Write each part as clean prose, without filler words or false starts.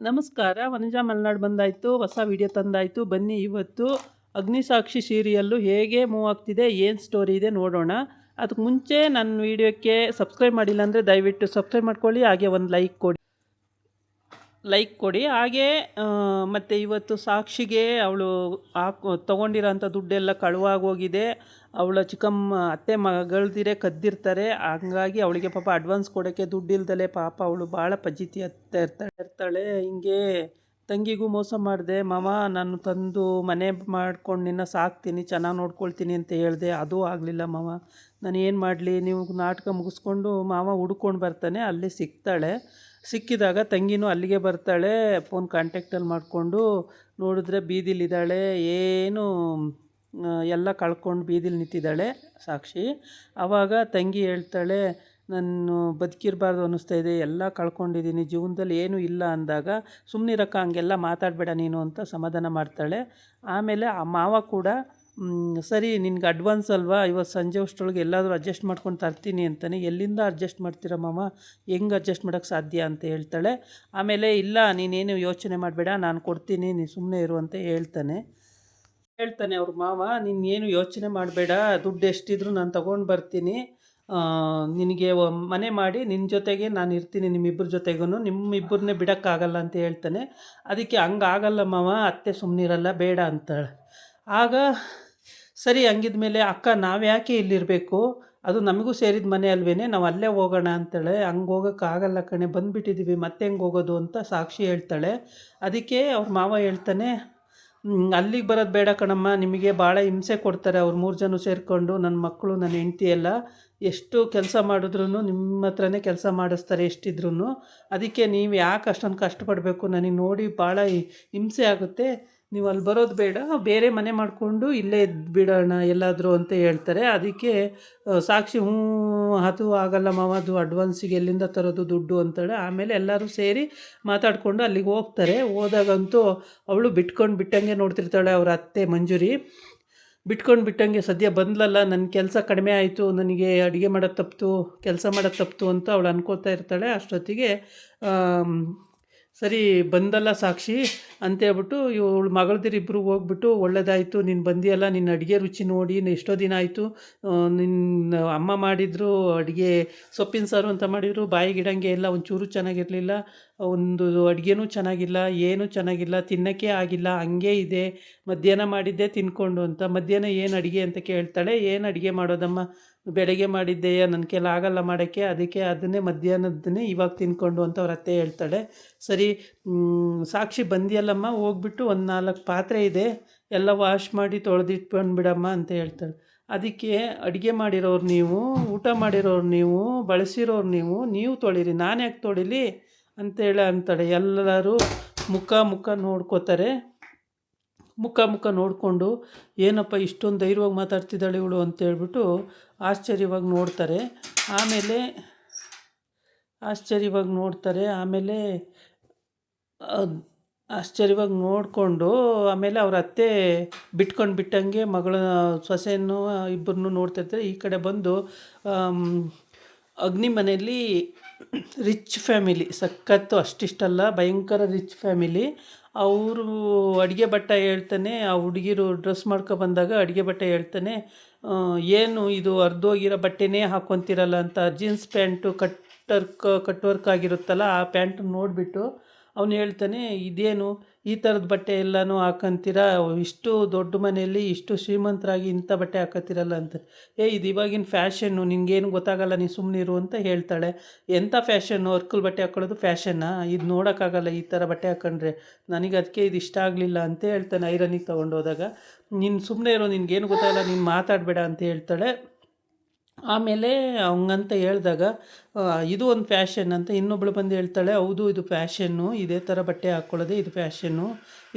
ನಮಸ್ಕಾರ. ವನಜಾ ಮಲ್ನಾಡ್ ಬಂದಾಯಿತು. ಹೊಸ ವಿಡಿಯೋ ತಂದಾಯಿತು. ಬನ್ನಿ ಇವತ್ತು ಅಗ್ನಿಸಾಕ್ಷಿ ಸೀರಿಯಲ್ಲು ಹೇಗೆ ಮೂವ್ ಆಗ್ತಿದೆ, ಏನು ಸ್ಟೋರಿ ಇದೆ ನೋಡೋಣ. ಅದಕ್ಕೆ ಮುಂಚೆ ನನ್ನ ವಿಡಿಯೋಕ್ಕೆ ಸಬ್ಸ್ಕ್ರೈಬ್ ಮಾಡಿಲ್ಲ ಅಂದರೆ ದಯವಿಟ್ಟು ಸಬ್ಸ್ಕ್ರೈಬ್ ಮಾಡ್ಕೊಳ್ಳಿ. ಹಾಗೆ ಒಂದು ಲೈಕ್ ಕೊಡಿ. ಹಾಗೆ ಮತ್ತು ಇವತ್ತು ಸಾಕ್ಷಿಗೆ ಅವಳು ತೊಗೊಂಡಿರೋಂಥ ದುಡ್ಡೆಲ್ಲ ಕಳುವಾಗೋಗಿದೆ. ಅವಳ ಅತ್ತೆ ಮಗಳ್ದಿರೇ ಕದ್ದಿರ್ತಾರೆ. ಹಂಗಾಗಿ ಅವಳಿಗೆ ಪಾಪ ಅಡ್ವಾನ್ಸ್ ಕೊಡೋಕ್ಕೆ ದುಡ್ಡಿಲ್ದಲೆ ಪಾಪ ಅವಳು ಭಾಳ ಪಜಿತಿ ಇರ್ತಾಳೆ. ಹಿಂಗೆ ತಂಗಿಗೂ ಮೋಸ ಮಾಡಿದೆ ಮಾವ, ನಾನು ತಂದು ಮನೆ ಮಾಡ್ಕೊಂಡು ನಿನ್ನ ಸಾಕ್ತೀನಿ, ಚೆನ್ನಾಗಿ ನೋಡ್ಕೊಳ್ತೀನಿ ಅಂತ ಹೇಳಿದೆ. ಅದೂ ಆಗಲಿಲ್ಲ ಮಾವ. ನಾನು ಏನು ಮಾಡಲಿ? ನೀವು ನಾಟಕ ಮುಗಿಸ್ಕೊಂಡು ಮಾವ ಹುಡ್ಕೊಂಡು ಬರ್ತಾನೆ. ಅಲ್ಲಿ ಸಿಕ್ಕಿದಾಗ ತಂಗಿನೂ ಅಲ್ಲಿಗೆ ಬರ್ತಾಳೆ. ಫೋನ್ ಕಾಂಟ್ಯಾಕ್ಟಲ್ಲಿ ಮಾಡಿಕೊಂಡು ನೋಡಿದ್ರೆ ಬೀದಿಲಿದ್ದಾಳೆ. ಏನು ಎಲ್ಲ ಕಳ್ಕೊಂಡು ಬೀದಿಲಿ ನಿಂತಿದ್ದಾಳೆ ಸಾಕ್ಷಿ. ಆವಾಗ ತಂಗಿ ಹೇಳ್ತಾಳೆ, ನಾನು ಬದುಕಿರಬಾರ್ದು ಅನ್ನಿಸ್ತಾ ಇದೆ, ಎಲ್ಲ ಕಳ್ಕೊಂಡಿದ್ದೀನಿ, ಜೀವನದಲ್ಲಿ ಏನೂ ಇಲ್ಲ ಅಂದಾಗ, ಸುಮ್ಮನಿರಕ್ಕ, ಹಂಗೆಲ್ಲ ಮಾತಾಡಬೇಡ ನೀನು ಅಂತ ಸಮಾಧಾನ ಮಾಡ್ತಾಳೆ. ಆಮೇಲೆ ಆ ಮಾವ ಕೂಡ ಸರಿ ನಿನ್ಗೆ ಅಡ್ವಾನ್ಸ್ ಅಲ್ವಾ, ಇವತ್ತು ಸಂಜೆ ಅಷ್ಟರೊಳಗೆ ಎಲ್ಲಾದರೂ ಅಡ್ಜಸ್ಟ್ ಮಾಡ್ಕೊಂಡು ತರ್ತೀನಿ ಅಂತಾನೆ. ಎಲ್ಲಿಂದ ಅಡ್ಜಸ್ಟ್ ಮಾಡ್ತೀರ ಮಾವ, ಹೆಂಗೆ ಅಡ್ಜಸ್ಟ್ ಮಾಡೋಕ್ಕೆ ಸಾಧ್ಯ ಅಂತ ಹೇಳ್ತಾಳೆ. ಆಮೇಲೆ ಇಲ್ಲ ನೀನೇನು ಯೋಚನೆ ಮಾಡಬೇಡ, ನಾನು ಕೊಡ್ತೀನಿ, ನೀನು ಸುಮ್ಮನೆ ಇರು ಅಂತ ಹೇಳ್ತಾನೆ ಅವ್ರ ಮಾವ. ನೀನೇನು ಯೋಚನೆ ಮಾಡಬೇಡ, ದುಡ್ಡು ಎಷ್ಟಿದ್ರು ನಾನು ತೊಗೊಂಡು ಬರ್ತೀನಿ, ನಿನಗೆ ಮನೆ ಮಾಡಿ ನಿನ್ನ ಜೊತೆಗೆ ನಾನು ಇರ್ತೀನಿ, ನಿಮ್ಮಿಬ್ಬರ ಜೊತೆಗೂ, ನಿಮ್ಮಿಬ್ಬರನ್ನೇ ಬಿಡೋಕ್ಕಾಗಲ್ಲ ಅಂತ ಹೇಳ್ತಾನೆ. ಅದಕ್ಕೆ ಹಂಗಾಗಲ್ಲ ಮಾವ, ಅತ್ತೆ ಸುಮ್ಮನಿರಲ್ಲ, ಬೇಡ ಅಂತಾಳೆ. ಆಗ ಸರಿ ಹಂಗಿದ್ಮೇಲೆ ಅಕ್ಕ ನಾವ್ಯಾಕೆ ಇಲ್ಲಿರಬೇಕು, ಅದು ನಮಗೂ ಸೇರಿದ ಮನೆ ಅಲ್ವೇನೆ, ನಾವು ಅಲ್ಲೇ ಹೋಗೋಣ ಅಂತಾಳೆ. ಹಂಗೆ ಹೋಗೋಕ್ಕಾಗಲ್ಲ ಕಣೆ, ಬಂದುಬಿಟ್ಟಿದ್ದೀವಿ, ಮತ್ತೆ ಹೆಂಗೆ ಹೋಗೋದು ಅಂತ ಸಾಕ್ಷಿ ಹೇಳ್ತಾಳೆ. ಅದಕ್ಕೆ ಅವ್ರ ಮಾವ ಹೇಳ್ತಾನೆ, ಅಲ್ಲಿಗೆ ಬರೋದು ಬೇಡ ಕಣಮ್ಮ, ನಿಮಗೆ ಭಾಳ ಹಿಂಸೆ ಕೊಡ್ತಾರೆ ಅವ್ರು 3 ಜನ ಸೇರಿಕೊಂಡು, ನನ್ನ ಮಕ್ಕಳು ನನ್ನ ಹೆಂಡತಿ ಎಲ್ಲ ಎಷ್ಟು ಕೆಲಸ ಮಾಡಿದ್ರು ನಿಮ್ಮ ಹತ್ರನೇ ಕೆಲಸ ಮಾಡಿಸ್ತಾರೆ ಎಷ್ಟಿದ್ರೂ. ಅದಕ್ಕೆ ನೀವು ಯಾಕೆ ಅಷ್ಟೊಂದು ಕಷ್ಟಪಡಬೇಕು, ನನಗೆ ನೋಡಿ ಭಾಳ ಹಿಂಸೆ ಆಗುತ್ತೆ, ನೀವು ಅಲ್ಲಿ ಬರೋದು ಬೇಡ, ಬೇರೆ ಮನೆ ಮಾಡಿಕೊಂಡು ಇಲ್ಲೇ ಬಿಡೋಣ ಎಲ್ಲಾದರೂ ಅಂತ ಹೇಳ್ತಾರೆ. ಅದಕ್ಕೆ ಸಾಕ್ಷಿ ಅದು ಆಗಲ್ಲ ಮಾವ, ಅದು ಅಡ್ವಾನ್ಸಿಗೆ ಎಲ್ಲಿಂದ ತರೋದು ದುಡ್ಡು ಅಂತಾಳೆ. ಆಮೇಲೆ ಎಲ್ಲರೂ ಸೇರಿ ಮಾತಾಡಿಕೊಂಡು ಅಲ್ಲಿಗೆ ಹೋಗ್ತಾರೆ. ಹೋದಾಗಂತೂ ಅವಳು ಬಿಟ್ಟಂಗೆ ನೋಡ್ತಿರ್ತಾಳೆ ಅವ್ರ ಅತ್ತೆ ಮಂಜುರಿ. ಬಿಟ್ಟಂಗೆ ಸದ್ಯ ಬಂದ್ಲಲ್ಲ, ನನ್ನ ಕೆಲಸ ಕಡಿಮೆ ಆಯಿತು, ನನಗೆ ಅಡುಗೆ ಮಾಡೋದು ತಪ್ಪಿತು, ಕೆಲಸ ಮಾಡೋದು ತಪ್ಪಿತು ಅಂತ ಅವಳು ಅನ್ಕೋತಾ ಇರ್ತಾಳೆ. ಅಷ್ಟೊತ್ತಿಗೆ ಸರಿ ಬಂದಲ್ಲ ಸಾಕ್ಷಿ ಅಂತೇಳ್ಬಿಟ್ಟು ಇವಳು ಮಗಳದಿರಿಬ್ಬರು ಹೋಗ್ಬಿಟ್ಟು, ಒಳ್ಳೇದಾಯಿತು ನೀನು ಬಂದಿಯಲ್ಲ, ನಿನ್ನ ಅಡುಗೆ ರುಚಿ ನೋಡಿ ಎಷ್ಟೋ ದಿನ ಆಯಿತು, ನಿನ್ನ ಅಮ್ಮ ಮಾಡಿದ್ರು ಅಡುಗೆ, ಸೊಪ್ಪಿನ ಸಾರು ಅಂತ ಮಾಡಿದರು, ಬಾಯಿಗಿಡಂಗೆ ಎಲ್ಲ, ಒಂಚೂರು ಚೆನ್ನಾಗಿರಲಿಲ್ಲ, ಒಂದು ಅಡುಗೆನೂ ಚೆನ್ನಾಗಿಲ್ಲ, ಏನೂ ಚೆನ್ನಾಗಿಲ್ಲ, ತಿನ್ನೋಕ್ಕೆ ಆಗಿಲ್ಲ, ಹಂಗೆ ಇದೆ, ಮಧ್ಯಾಹ್ನ ಮಾಡಿದ್ದೆ ತಿನ್ಕೊಂಡು ಅಂತ. ಮಧ್ಯಾಹ್ನ ಏನು ಅಡುಗೆ ಅಂತ ಕೇಳ್ತಾಳೆ. ಏನು ಅಡುಗೆ ಮಾಡೋದಮ್ಮ, ಬೆಳಗ್ಗೆ ಮಾಡಿದ್ದೆಯಾ, ನನ್ನ ಕೆಲ ಆಗಲ್ಲ ಮಾಡೋಕ್ಕೆ, ಅದಕ್ಕೆ ಅದನ್ನೇ ಮಧ್ಯಾಹ್ನದನ್ನೇ ಇವಾಗ ತಿನ್ಕೊಂಡು ಅಂತ ಅವ್ರ ಅತ್ತೆ ಹೇಳ್ತಾಳೆ. ಸರಿ ಸಾಕ್ಷಿ ಬಂದಿಯಲ್ಲಮ್ಮ, ಹೋಗ್ಬಿಟ್ಟು ಒಂದು 4 ಪಾತ್ರೆ ಇದೆ, ಎಲ್ಲ ವಾಶ್ ಮಾಡಿ ತೊಳೆದಿಟ್ಕೊಂಡ್ಬಿಡಮ್ಮ ಅಂತ ಹೇಳ್ತಾಳೆ. ಅದಕ್ಕೆ ಅಡುಗೆ ಮಾಡಿರೋರು ನೀವು, ಊಟ ಮಾಡಿರೋರು ನೀವು, ಬಳಸಿರೋರು ನೀವು ತೊಳೀರಿ, ನಾನು ಯಾಕೆ ತೊಳಿಲಿ ಅಂತಾಳೆ. ಎಲ್ಲರೂ ಮುಖ ನೋಡ್ಕೋತಾರೆ. ಮುಖ ನೋಡಿಕೊಂಡು ಏನಪ್ಪ ಇಷ್ಟೊಂದು ಧೈರ್ಯವಾಗಿ ಮಾತಾಡ್ತಿದ್ದಾಳೆ ಇವಳು ಅಂತೇಳ್ಬಿಟ್ಟು ಆಶ್ಚರ್ಯವಾಗಿ ನೋಡ್ತಾರೆ. ಆಮೇಲೆ ಆಶ್ಚರ್ಯವಾಗಿ ನೋಡಿಕೊಂಡು ಆಮೇಲೆ ಅವ್ರ ಅತ್ತೆ ಬಿಟ್ಟಂಗೆ ಮಗಳ ಸೊಸೆಯನ್ನು ಇಬ್ಬರನ್ನೂ ನೋಡ್ತಿರ್ತಾರೆ. ಈ ಕಡೆ ಬಂದು ಅಗ್ನಿ ಮನೆಯಲ್ಲಿ ರಿಚ್ ಫ್ಯಾಮಿಲಿ, ಸಖತ್ತು, ಅಷ್ಟಿಷ್ಟಲ್ಲ, ಭಯಂಕರ ರಿಚ್ ಫ್ಯಾಮಿಲಿ. ಅವರು ಅಡುಗೆ ಭಟ್ಟ ಹೇಳ್ತಾನೆ, ಆ ಹುಡುಗಿರು ಡ್ರೆಸ್ ಬಂದಾಗ ಅಡುಗೆ ಭಟ್ಟ ಹೇಳ್ತಾನೆ, ಏನು ಇದು ಹರಿದೋಗಿರೋ ಬಟ್ಟೆನೇ ಹಾಕ್ಕೊತಿರಲ್ಲ ಅಂತ. ಜೀನ್ಸ್ ಪ್ಯಾಂಟು ಕಟ್ ವರ್ಕ್ ಆಗಿರುತ್ತಲ್ಲ, ಆ ಪ್ಯಾಂಟನ್ನು ನೋಡಿಬಿಟ್ಟು ಅವನು ಹೇಳ್ತಾನೆ, ಇದೇನು ಈ ಥರದ ಬಟ್ಟೆ ಎಲ್ಲನೂ ಹಾಕಂತೀರ, ಇಷ್ಟು ದೊಡ್ಡ ಮನೆಯಲ್ಲಿ ಇಷ್ಟು ಶ್ರೀಮಂತರಾಗಿ ಇಂಥ ಬಟ್ಟೆ ಹಾಕತ್ತೀರಲ್ಲ ಅಂತ. ಇದು ಇವಾಗಿನ ಫ್ಯಾಷನ್ನು, ನಿನಗೇನು ಗೊತ್ತಾಗಲ್ಲ, ನೀನು ಸುಮ್ಮನಿರು ಅಂತ ಹೇಳ್ತಾಳೆ. ಎಂಥ ಫ್ಯಾಷನ್ನು, ವರ್ಕಲ್ ಬಟ್ಟೆ ಹಾಕ್ಕೊಳ್ಳೋದು ಫ್ಯಾಷನ್ನಾ, ಇದು ನೋಡೋಕ್ಕಾಗಲ್ಲ ಈ ಥರ ಬಟ್ಟೆ ಹಾಕ್ಕೊಂಡ್ರೆ, ನನಗೆ ಅದಕ್ಕೆ ಇದು ಇಷ್ಟ ಆಗಲಿಲ್ಲ ಅಂತ ಹೇಳ್ತಾನೆ. ಐರನಿಗೆ ತೊಗೊಂಡೋದಾಗ, ನೀನು ಸುಮ್ಮನೆ ಇರೋ, ನಿನಗೇನು ಗೊತ್ತಾಗಲ್ಲ, ನೀನು ಮಾತಾಡಬೇಡ ಅಂತ ಹೇಳ್ತಾಳೆ. ಆಮೇಲೆ ಹಂಗಂತ ಹೇಳಿದಾಗ ಇದು ಒಂದು ಫ್ಯಾಷನ್ ಅಂತ ಇನ್ನೊಬ್ಳು ಬಂದು ಹೇಳ್ತಾಳೆ, ಹೌದು ಇದು ಫ್ಯಾಷನ್ನು, ಇದೇ ಥರ ಬಟ್ಟೆ ಹಾಕ್ಕೊಳ್ಳೋದೆ ಇದು ಫ್ಯಾಷನ್ನು,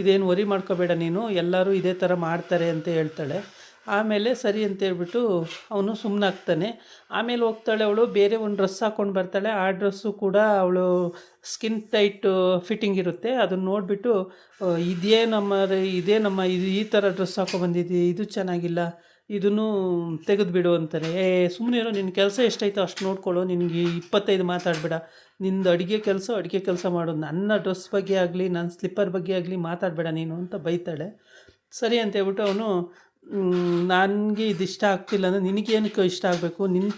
ಇದೇನು ವರಿ ಮಾಡ್ಕೋಬೇಡ ನೀನು, ಎಲ್ಲರೂ ಇದೇ ಥರ ಮಾಡ್ತಾರೆ ಅಂತ ಹೇಳ್ತಾಳೆ. ಆಮೇಲೆ ಸರಿ ಅಂತೇಳ್ಬಿಟ್ಟು ಅವನು ಸುಮ್ಮನಾಗ್ತಾನೆ. ಆಮೇಲೆ ಹೋಗ್ತಾಳೆ ಅವಳು, ಬೇರೆ ಒಂದು ಡ್ರೆಸ್ ಹಾಕ್ಕೊಂಡು ಬರ್ತಾಳೆ. ಆ ಡ್ರೆಸ್ಸು ಕೂಡ ಅವಳು ಸ್ಕಿನ್ ಟೈಟ್ ಫಿಟ್ಟಿಂಗ್ ಇರುತ್ತೆ. ಅದನ್ನು ನೋಡಿಬಿಟ್ಟು ಇದೇ ನಮ್ಮ ಇದು ಈ ಥರ ಡ್ರೆಸ್ ಹಾಕ್ಕೊಂಡ್ಬಂದಿದ್ದೀವಿ, ಇದು ಚೆನ್ನಾಗಿಲ್ಲ, ಇದನ್ನು ತೆಗೆದುಬಿಡು ಅಂತಾನೆ. ಸುಮ್ಮನೆ ಇರೋ, ನಿನ್ನ ಕೆಲಸ ಎಷ್ಟೈತೋ ಅಷ್ಟು ನೋಡ್ಕೊಳ್ಳೋ, ನಿನಗೆ 25 ಮಾತಾಡಬೇಡ, ನಿಂದು ಅಡುಗೆ ಕೆಲಸ ಮಾಡು, ನನ್ನ ಡ್ರೆಸ್ ಬಗ್ಗೆ ಆಗಲಿ ನನ್ನ ಸ್ಲಿಪ್ಪರ್ ಬಗ್ಗೆ ಆಗಲಿ ಮಾತಾಡಬೇಡ ನೀನು ಅಂತ ಬೈತಾಳೆ. ಸರಿ ಅಂತ ಹೇಳ್ಬಿಟ್ಟು ಅವನು, ನನಗೆ ಇದು ಇಷ್ಟ ಆಗ್ತಿಲ್ಲ ಅಂದರೆ ನಿನಗೇನಕ್ಕೆ ಇಷ್ಟ ಆಗಬೇಕು, ನಿನ್ನ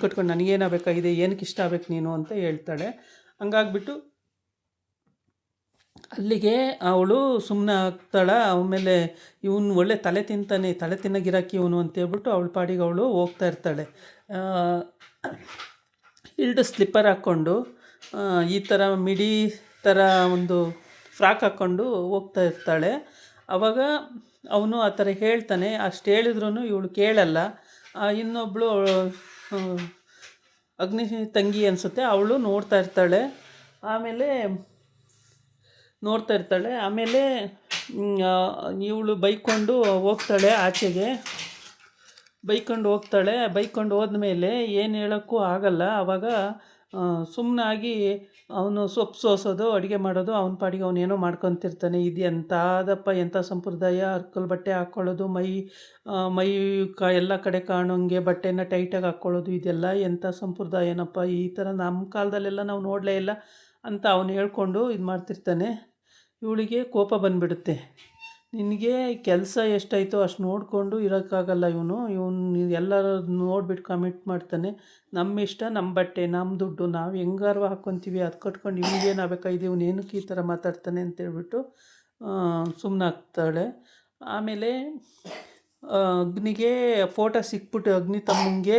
ಕಟ್ಕೊಂಡು ನನಗೇನಾಗಬೇಕಾಗಿದೆ, ಏನಕ್ಕೆ ಇಷ್ಟ ಆಗಬೇಕು ನೀನು ಅಂತ ಹೇಳ್ತಾಳೆ. ಹಂಗಾಗ್ಬಿಟ್ಟು ಅಲ್ಲಿಗೆ ಅವಳು ಸುಮ್ಮನೆ ಆಗ್ತಾಳೆ. ಆಮೇಲೆ ಇವನು ಒಳ್ಳೆ ತಲೆ ತಿನ್ನೋ ಗಿರಾಕಿ ಇವನು ಅಂತೇಳ್ಬಿಟ್ಟು ಅವಳ ಪಾಡಿಗೆ ಅವಳು ಹೋಗ್ತಾ ಇರ್ತಾಳೆ. ಹಿಲ್ಡ್ ಸ್ಲಿಪ್ಪರ್ ಹಾಕ್ಕೊಂಡು ಈ ಥರ ಮಿಡಿ ಥರ ಒಂದು ಫ್ರಾಕ್ ಹಾಕ್ಕೊಂಡು ಹೋಗ್ತಾ ಇರ್ತಾಳೆ. ಆವಾಗ ಅವನು ಆ ಥರ ಹೇಳ್ತಾನೆ. ಅಷ್ಟು ಹೇಳಿದ್ರೂ ಇವಳು ಕೇಳಲ್ಲ. ಇನ್ನೊಬ್ಬಳು ಅಗ್ನಿ ತಂಗಿ ಅನಿಸುತ್ತೆ, ಅವಳು ನೋಡ್ತಾ ಇರ್ತಾಳೆ. ಆಮೇಲೆ ಇವಳು ಬೈಕೊಂಡು ಹೋಗ್ತಾಳೆ ಆಚೆಗೆ. ಬೈಕೊಂಡು ಹೋದ್ಮೇಲೆ ಏನು ಹೇಳೋಕ್ಕೂ ಆಗಲ್ಲ. ಆವಾಗ ಸುಮ್ಮನಾಗಿ ಅವನು ಸೊಪ್ಪು ಸೋಸೋದು, ಅಡುಗೆ ಮಾಡೋದು, ಅವನ ಪಾಡಿಗೆ ಅವನೇನೋ ಮಾಡ್ಕೊತಿರ್ತಾನೆ. ಇದು ಎಂಥದಪ್ಪ, ಎಂಥ ಸಂಪ್ರದಾಯ, ಅರ್ಕಲ್ ಬಟ್ಟೆ ಹಾಕ್ಕೊಳ್ಳೋದು, ಮೈ ಎಲ್ಲ ಕಡೆ ಕಾಣೋಂಗೆ ಬಟ್ಟೆನ ಟೈಟಾಗಿ ಹಾಕ್ಕೊಳ್ಳೋದು, ಇದೆಲ್ಲ ಎಂಥ ಸಂಪ್ರದಾಯನಪ್ಪ, ಈ ಥರ ನಮ್ಮ ಕಾಲದಲ್ಲೆಲ್ಲ ನಾವು ನೋಡಲೇ ಇಲ್ಲ ಅಂತ ಅವನು ಹೇಳ್ಕೊಂಡು ಇದು ಮಾಡ್ತಿರ್ತಾನೆ. ಇವಳಿಗೆ ಕೋಪ ಬಂದುಬಿಡುತ್ತೆ. ನಿನಗೆ ಕೆಲಸ ಎಷ್ಟಾಯಿತೋ ಅಷ್ಟು ನೋಡಿಕೊಂಡು ಇರೋಕ್ಕಾಗಲ್ಲ. ಇವನು ಎಲ್ಲರೂ ನೋಡಿಬಿಟ್ಟು ಕಮೆಂಟ್ ಮಾಡ್ತಾನೆ. ನಮ್ಮ ಇಷ್ಟ, ನಮ್ಮ ಬಟ್ಟೆ, ನಮ್ಮ ದುಡ್ಡು, ನಾವು ಹೆಂಗಾರು ಹಾಕ್ಕೊತೀವಿ, ಅದು ಕಟ್ಕೊಂಡು ಇವ್ನಿಗೇನಾಗಬೇಕಾಗಿದೆ, ಇವನು ಏನಕ್ಕೆ ಈ ಥರ ಮಾತಾಡ್ತಾನೆ ಅಂತೇಳ್ಬಿಟ್ಟು ಸುಮ್ಮನಾಗ್ತಾಳೆ. ಆಮೇಲೆ ಅಗ್ನಿಗೆ ಫೋಟೋ ಸಿಕ್ಬಿಟ್ಟು ಅಗ್ನಿ ತಮ್ಮಂಗೆ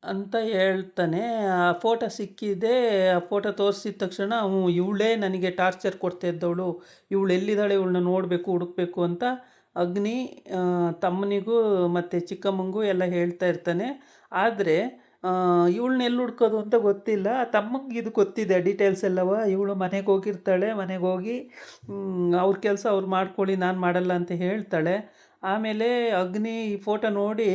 ಅಂತ ಹೇಳ್ತಾನೆ. ಆ ಫೋಟೋ ಸಿಕ್ಕಿದೆ. ಆ ಫೋಟೋ ತೋರಿಸಿದ ತಕ್ಷಣ ಇವಳೇ ನನಗೆ ಟಾರ್ಚರ್ ಕೊಡ್ತಾ ಇದ್ದವಳು, ಇವಳು ಎಲ್ಲಿದ್ದಾಳೆ, ಇವಳನ್ನ ನೋಡಬೇಕು, ಹುಡುಕಬೇಕು ಅಂತ ಅಗ್ನಿ ತಮ್ಮನಿಗೂ ಮತ್ತು ಚಿಕ್ಕಮ್ಮನಿಗೂ ಎಲ್ಲ ಹೇಳ್ತಾ ಇರ್ತಾನೆ. ಆದರೆ ಇವಳನ್ನ ಎಲ್ಲಿ ಹುಡ್ಕೋದು ಅಂತ ಗೊತ್ತಿಲ್ಲ. ತಮ್ಮಂಗೆ ಇದು ಗೊತ್ತಿದೆ ಡೀಟೇಲ್ಸ್ ಎಲ್ಲವ. ಇವಳು ಮನೆಗೆ ಹೋಗಿರ್ತಾಳೆ. ಮನೆಗೆ ಹೋಗಿ ಅವ್ರ ಕೆಲಸ ಅವ್ರು ಮಾಡ್ಕೊಳ್ಳಿ, ನಾನು ಮಾಡಲ್ಲ ಅಂತ ಹೇಳ್ತಾಳೆ. ಆಮೇಲೆ ಅಗ್ನಿ ಈ ಫೋಟೋ ನೋಡಿ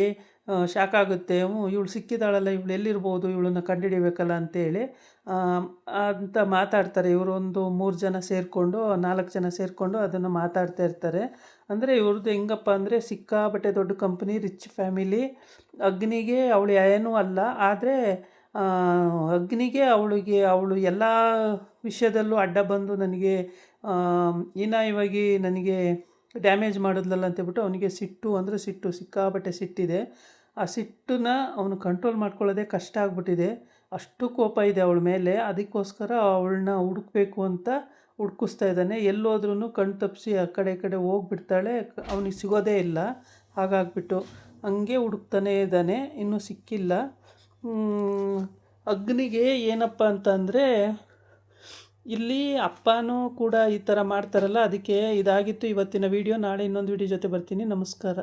ಶಾಕ್ ಆಗುತ್ತೆ. ಇವಳು ಸಿಕ್ಕಿದಾಳಲ್ಲ, ಇವಳು ಎಲ್ಲಿರ್ಬೋದು, ಇವಳನ್ನ ಕಂಡುಹಿಡಿಬೇಕಲ್ಲ ಅಂತೇಳಿ ಅಂತ ಮಾತಾಡ್ತಾರೆ. ಇವರು ಒಂದು 3 ಜನ ಸೇರಿಕೊಂಡು 4 ಜನ ಸೇರಿಕೊಂಡು ಅದನ್ನು ಮಾತಾಡ್ತಾ ಇರ್ತಾರೆ. ಅಂದರೆ ಇವ್ರದ್ದು ಹೆಂಗಪ್ಪ ಅಂದರೆ ಸಿಕ್ಕಾಪಟ್ಟೆ ದೊಡ್ಡ ಕಂಪ್ನಿ, ರಿಚ್ ಫ್ಯಾಮಿಲಿ. ಅಗ್ನಿಗೆ ಅವಳು ಏನೂ ಅಲ್ಲ. ಆದರೆ ಅಗ್ನಿಗೆ ಅವಳು ಎಲ್ಲ ವಿಷಯದಲ್ಲೂ ಅಡ್ಡ ಬಂದು ನನಗೆ ಹೀನಾಯವಾಗಿ ನನಗೆ ಡ್ಯಾಮೇಜ್ ಮಾಡಿದ್ಲಲ್ಲ ಅಂತೇಳ್ಬಿಟ್ಟು ಅವನಿಗೆ ಸಿಟ್ಟು ಸಿಕ್ಕಾಪಟ್ಟೆ ಸಿಟ್ಟಿದೆ. ಆ ಸಿಟ್ಟನ್ನ ಅವನು ಕಂಟ್ರೋಲ್ ಮಾಡ್ಕೊಳ್ಳೋದೇ ಕಷ್ಟ ಆಗ್ಬಿಟ್ಟಿದೆ. ಅಷ್ಟು ಕೋಪ ಇದೆ ಅವಳ ಮೇಲೆ. ಅದಕ್ಕೋಸ್ಕರ ಅವಳನ್ನ ಹುಡುಕಬೇಕು ಅಂತ ಹುಡುಕಿಸ್ತಾ ಇದ್ದಾನೆ. ಎಲ್ಲೋದ್ರೂ ಕಣ್ಣು ತಪ್ಪಿಸಿ ಆ ಕಡೆ ಈ ಕಡೆ ಹೋಗ್ಬಿಡ್ತಾಳೆ. ಅವನಿಗೆ ಸಿಗೋದೇ ಇಲ್ಲ. ಹಾಗಾಗ್ಬಿಟ್ಟು ಹಂಗೆ ಹುಡುಕ್ತಾನೇ ಇದ್ದಾನೆ, ಇನ್ನೂ ಸಿಕ್ಕಿಲ್ಲ. ಅಗ್ನಿಗೆ ಏನಪ್ಪ ಅಂತಂದರೆ, ಇಲ್ಲಿ ಅಪ್ಪನೂ ಕೂಡ ಈ ಥರ ಮಾಡ್ತಾರಲ್ಲ, ಅದಕ್ಕೆ ಇದಾಗಿತ್ತು ಇವತ್ತಿನ ವಿಡಿಯೋ. ನಾಳೆ ಇನ್ನೊಂದು ವಿಡಿಯೋ ಜೊತೆ ಬರ್ತೀನಿ. ನಮಸ್ಕಾರ.